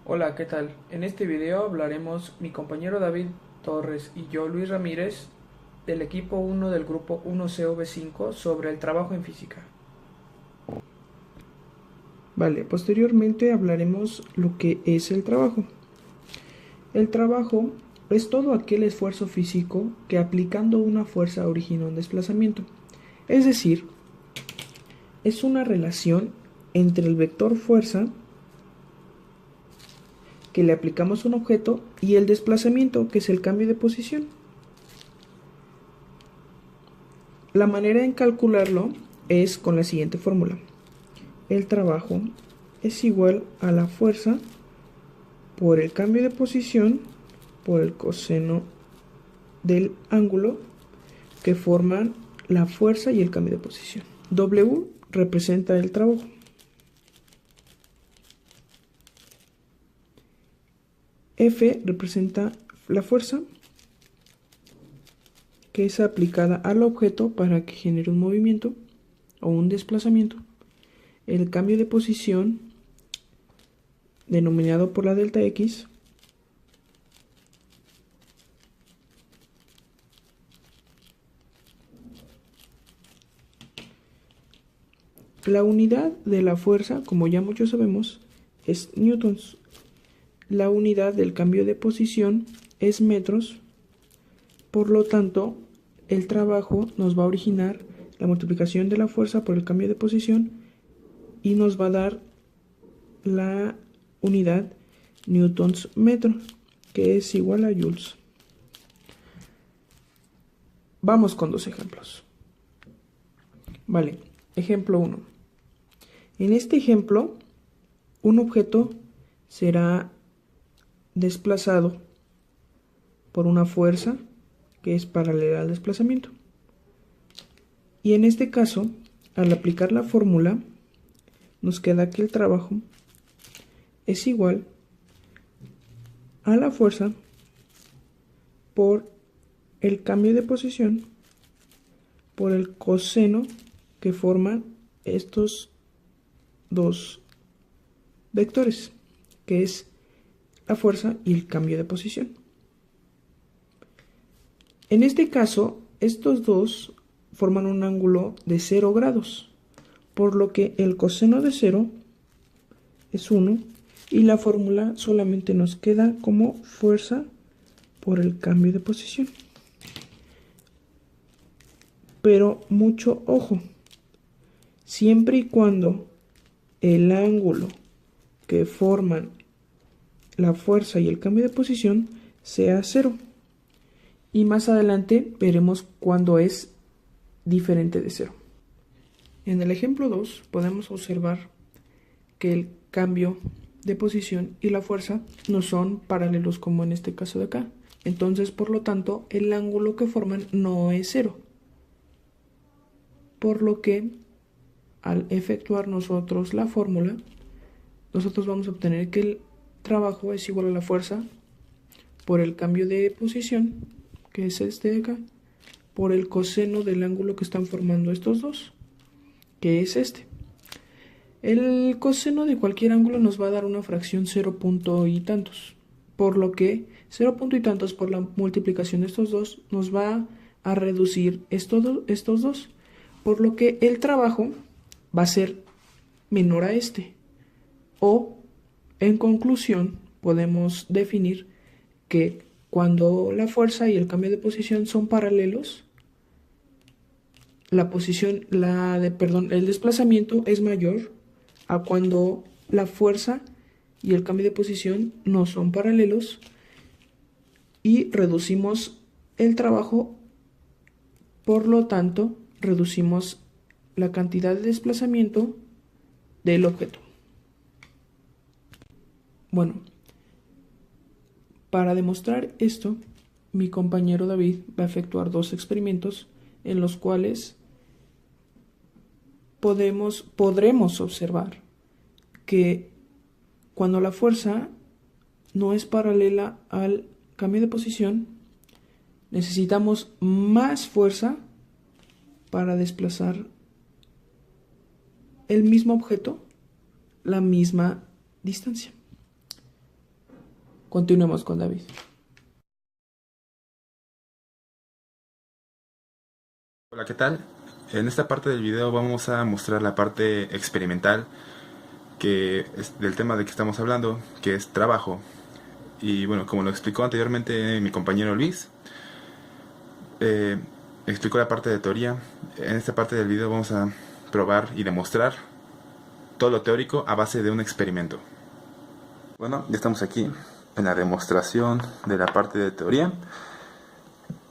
Hola, ¿qué tal? En este video hablaremos mi compañero David Torres y yo, Luis Ramírez, del equipo 1 del grupo 1COV5 sobre el trabajo en física. Vale, posteriormente hablaremos lo que es el trabajo. El trabajo es todo aquel esfuerzo físico que aplicando una fuerza origina un desplazamiento. Es decir, es una relación entre el vector fuerza que le aplicamos a un objeto y el desplazamiento, que es el cambio de posición. La manera en calcularlo es con la siguiente fórmula. El trabajo es igual a la fuerza por el cambio de posición por el coseno del ángulo que forman la fuerza y el cambio de posición. W representa el trabajo. F representa la fuerza que es aplicada al objeto para que genere un movimiento o un desplazamiento. El cambio de posición, denominado por la delta X, la unidad de la fuerza, como ya muchos sabemos, es newtons. La unidad del cambio de posición es metros. Por lo tanto, el trabajo nos va a originar la multiplicación de la fuerza por el cambio de posición y nos va a dar la unidad newtons metro, que es igual a joules. Vamos con dos ejemplos. Vale, ejemplo 1. En este ejemplo, un objeto será desplazado por una fuerza que es paralela al desplazamiento. Y en este caso, al aplicar la fórmula, nos queda que el trabajo es igual a la fuerza por el cambio de posición por el coseno que forman estos dos vectores, que es la fuerza y el cambio de posición. En este caso, estos dos forman un ángulo de 0 grados, por lo que el coseno de 0 es 1 y la fórmula solamente nos queda como fuerza por el cambio de posición. Pero mucho ojo, siempre y cuando el ángulo que forman la fuerza y el cambio de posición sea 0. Y más adelante veremos cuándo es diferente de 0. En el ejemplo 2 podemos observar que el cambio de posición y la fuerza no son paralelos como en este caso de acá. Entonces, por lo tanto, el ángulo que forman no es 0. Por lo que al efectuar nosotros la fórmula, nosotros vamos a obtener que el trabajo es igual a la fuerza por el cambio de posición, que es este de acá, por el coseno del ángulo que están formando estos dos, que es este. El coseno de cualquier ángulo nos va a dar una fracción 0 punto y tantos, por lo que 0 punto y tantos por la multiplicación de estos dos nos va a reducir estos dos, por lo que el trabajo va a ser menor a este. O, en conclusión, podemos definir que cuando la fuerza y el cambio de posición son paralelos, el desplazamiento es mayor a cuando la fuerza y el cambio de posición no son paralelos y reducimos el trabajo, por lo tanto, reducimos la cantidad de desplazamiento del objeto. Bueno, para demostrar esto, mi compañero David va a efectuar dos experimentos en los cuales podremos observar que cuando la fuerza no es paralela al cambio de posición, necesitamos más fuerza para desplazar el mismo objeto la misma distancia. Continuemos con David. Hola, ¿qué tal? En esta parte del video vamos a mostrar la parte experimental que es del tema de que estamos hablando, que es trabajo. Y bueno, como lo explicó anteriormente mi compañero Luis, eh, explicó la parte de teoría. En esta parte del video vamos a probar y demostrar todo lo teórico a base de un experimento. Bueno, ya estamos aquí en la demostración de la parte de teoría.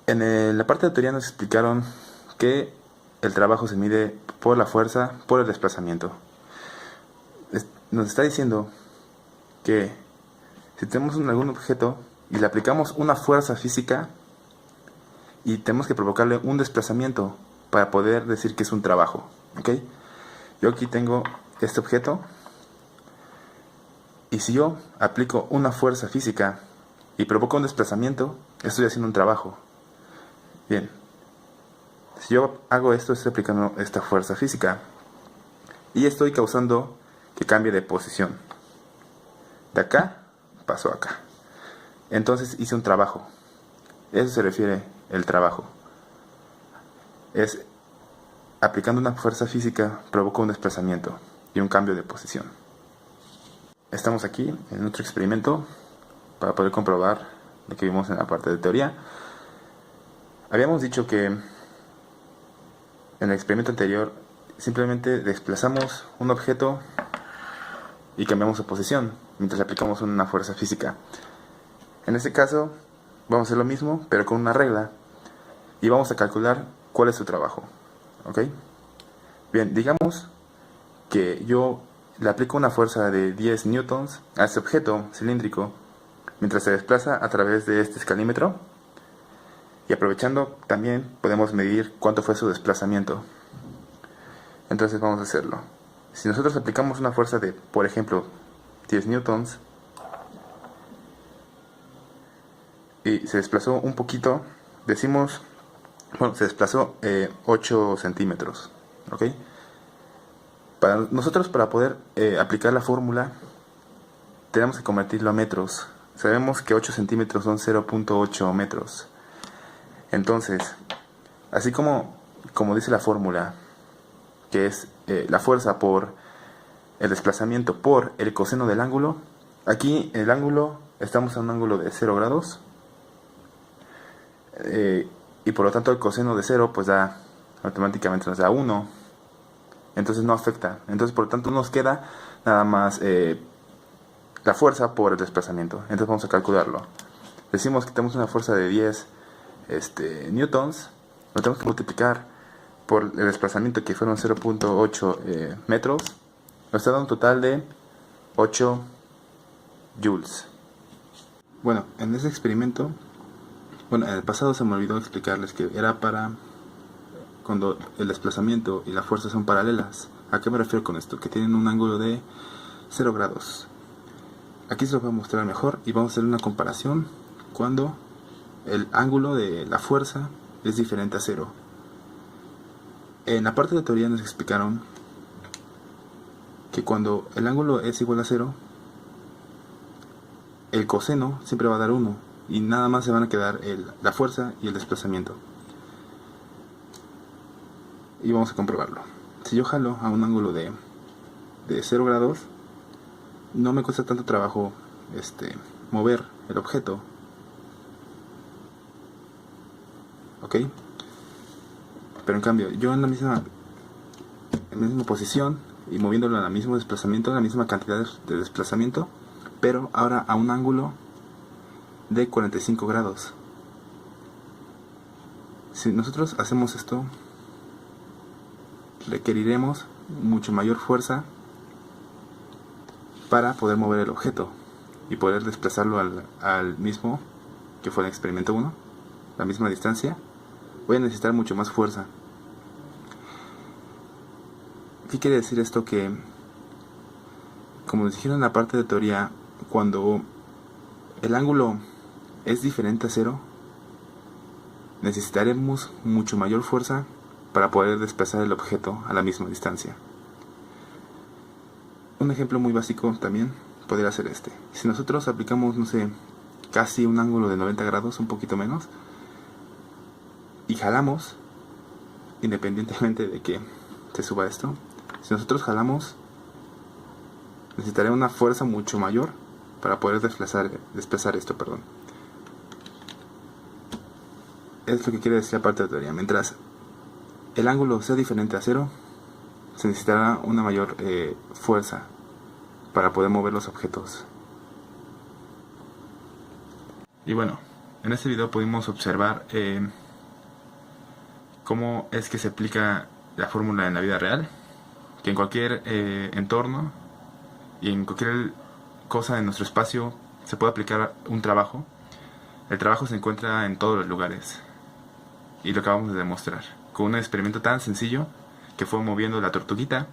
La parte de teoría nos explicaron que el trabajo se mide por la fuerza, por el desplazamiento. Nos está diciendo que si tenemos algún objeto y le aplicamos una fuerza física y tenemos que provocarle un desplazamiento para poder decir que es un trabajo, ¿ok? Yo aquí tengo este objeto y si yo aplico una fuerza física y provoco un desplazamiento, estoy haciendo un trabajo. Bien, si yo hago esto, estoy aplicando esta fuerza física y estoy causando que cambie de posición. De acá pasó acá. Entonces hice un trabajo. Eso se refiere el trabajo. Es aplicando una fuerza física provoca un desplazamiento y un cambio de posición. Estamos aquí en otro experimento para poder comprobar lo que vimos en la parte de teoría. Habíamos dicho que en el experimento anterior simplemente desplazamos un objeto y cambiamos su posición mientras aplicamos una fuerza física. En este caso vamos a hacer lo mismo pero con una regla y vamos a calcular cuál es su trabajo, ¿ok? Bien, digamos que yo le aplico una fuerza de 10 newtons a este objeto cilíndrico mientras se desplaza a través de este escalímetro, y aprovechando también podemos medir cuánto fue su desplazamiento. Entonces vamos a hacerlo. Si nosotros aplicamos una fuerza de, por ejemplo, 10 newtons y se desplazó un poquito, decimos, bueno, se desplazó 8 centímetros, ¿ok? Para poder aplicar la fórmula, tenemos que convertirlo a metros. Sabemos que 8 centímetros son 0.8 metros. Entonces, así como dice la fórmula, que es la fuerza por el desplazamiento por el coseno del ángulo, aquí el ángulo, estamos a un ángulo de 0 grados, y por lo tanto el coseno de 0 pues automáticamente nos da 1, entonces no afecta. Entonces por lo tanto nos queda nada más la fuerza por el desplazamiento. Entonces vamos a calcularlo. Decimos que tenemos una fuerza de 10 newtons, lo tenemos que multiplicar por el desplazamiento, que fueron 0.8 metros, nos da un total de 8 joules. Bueno, en ese experimento, en el pasado se me olvidó explicarles que era para cuando el desplazamiento y la fuerza son paralelas. ¿A qué me refiero con esto? Que tienen un ángulo de 0 grados. Aquí se los voy a mostrar mejor y vamos a hacer una comparación cuando el ángulo de la fuerza es diferente a 0. En la parte de teoría nos explicaron que cuando el ángulo es igual a 0, el coseno siempre va a dar 1 y nada más se van a quedar la fuerza y el desplazamiento. Y vamos a comprobarlo. Si yo jalo a un ángulo de 0 grados, no me cuesta tanto trabajo mover el objeto, ¿ok? Pero en cambio, yo en la misma posición y moviéndolo a la mismo desplazamiento, la misma cantidad de desplazamiento, pero ahora a un ángulo de 45 grados. Si nosotros hacemos esto, requeriremos mucho mayor fuerza para poder mover el objeto y poder desplazarlo al mismo que fue el experimento 1, la misma distancia. Voy a necesitar mucho más fuerza. ¿Qué quiere decir esto? Que, como les dijeron en la parte de teoría, cuando el ángulo es diferente a 0, necesitaremos mucho mayor fuerza para poder desplazar el objeto a la misma distancia. Un ejemplo muy básico también podría ser este. Si nosotros aplicamos, no sé, casi un ángulo de 90 grados, un poquito menos, y jalamos, independientemente de que se suba esto, si nosotros jalamos, necesitaré una fuerza mucho mayor para poder desplazar esto, perdón. Es lo que quiere decir la parte de la teoría. Mientras el ángulo sea diferente a cero, se necesitará una mayor fuerza para poder mover los objetos. Y bueno, en este video pudimos observar cómo es que se aplica la fórmula en la vida real, que en cualquier entorno y en cualquier cosa en nuestro espacio se puede aplicar un trabajo. El trabajo se encuentra en todos los lugares, y lo acabamos de demostrar con un experimento tan sencillo que fue moviendo la tortuguita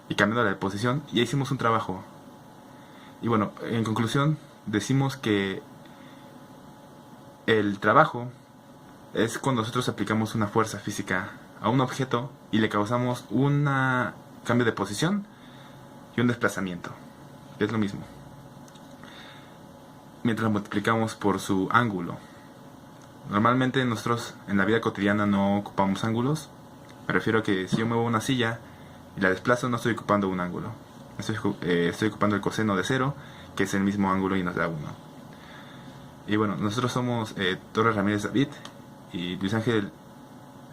y cambiando de posición, y hicimos un trabajo. Y bueno, en conclusión decimos que el trabajo es cuando nosotros aplicamos una fuerza física a un objeto y le causamos un cambio de posición y un desplazamiento, que es lo mismo, mientras multiplicamos por su ángulo. Normalmente nosotros en la vida cotidiana no ocupamos ángulos. Me refiero a que si yo muevo una silla y la desplazo, no estoy ocupando un ángulo. Estoy ocupando el coseno de 0, que es el mismo ángulo y nos da 1. Y bueno, nosotros somos Torres Ramírez David y Luis Ángel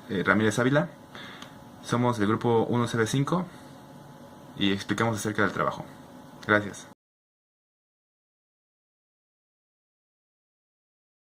Ramírez Ávila. Somos del grupo 1CV5 y explicamos acerca del trabajo. Gracias.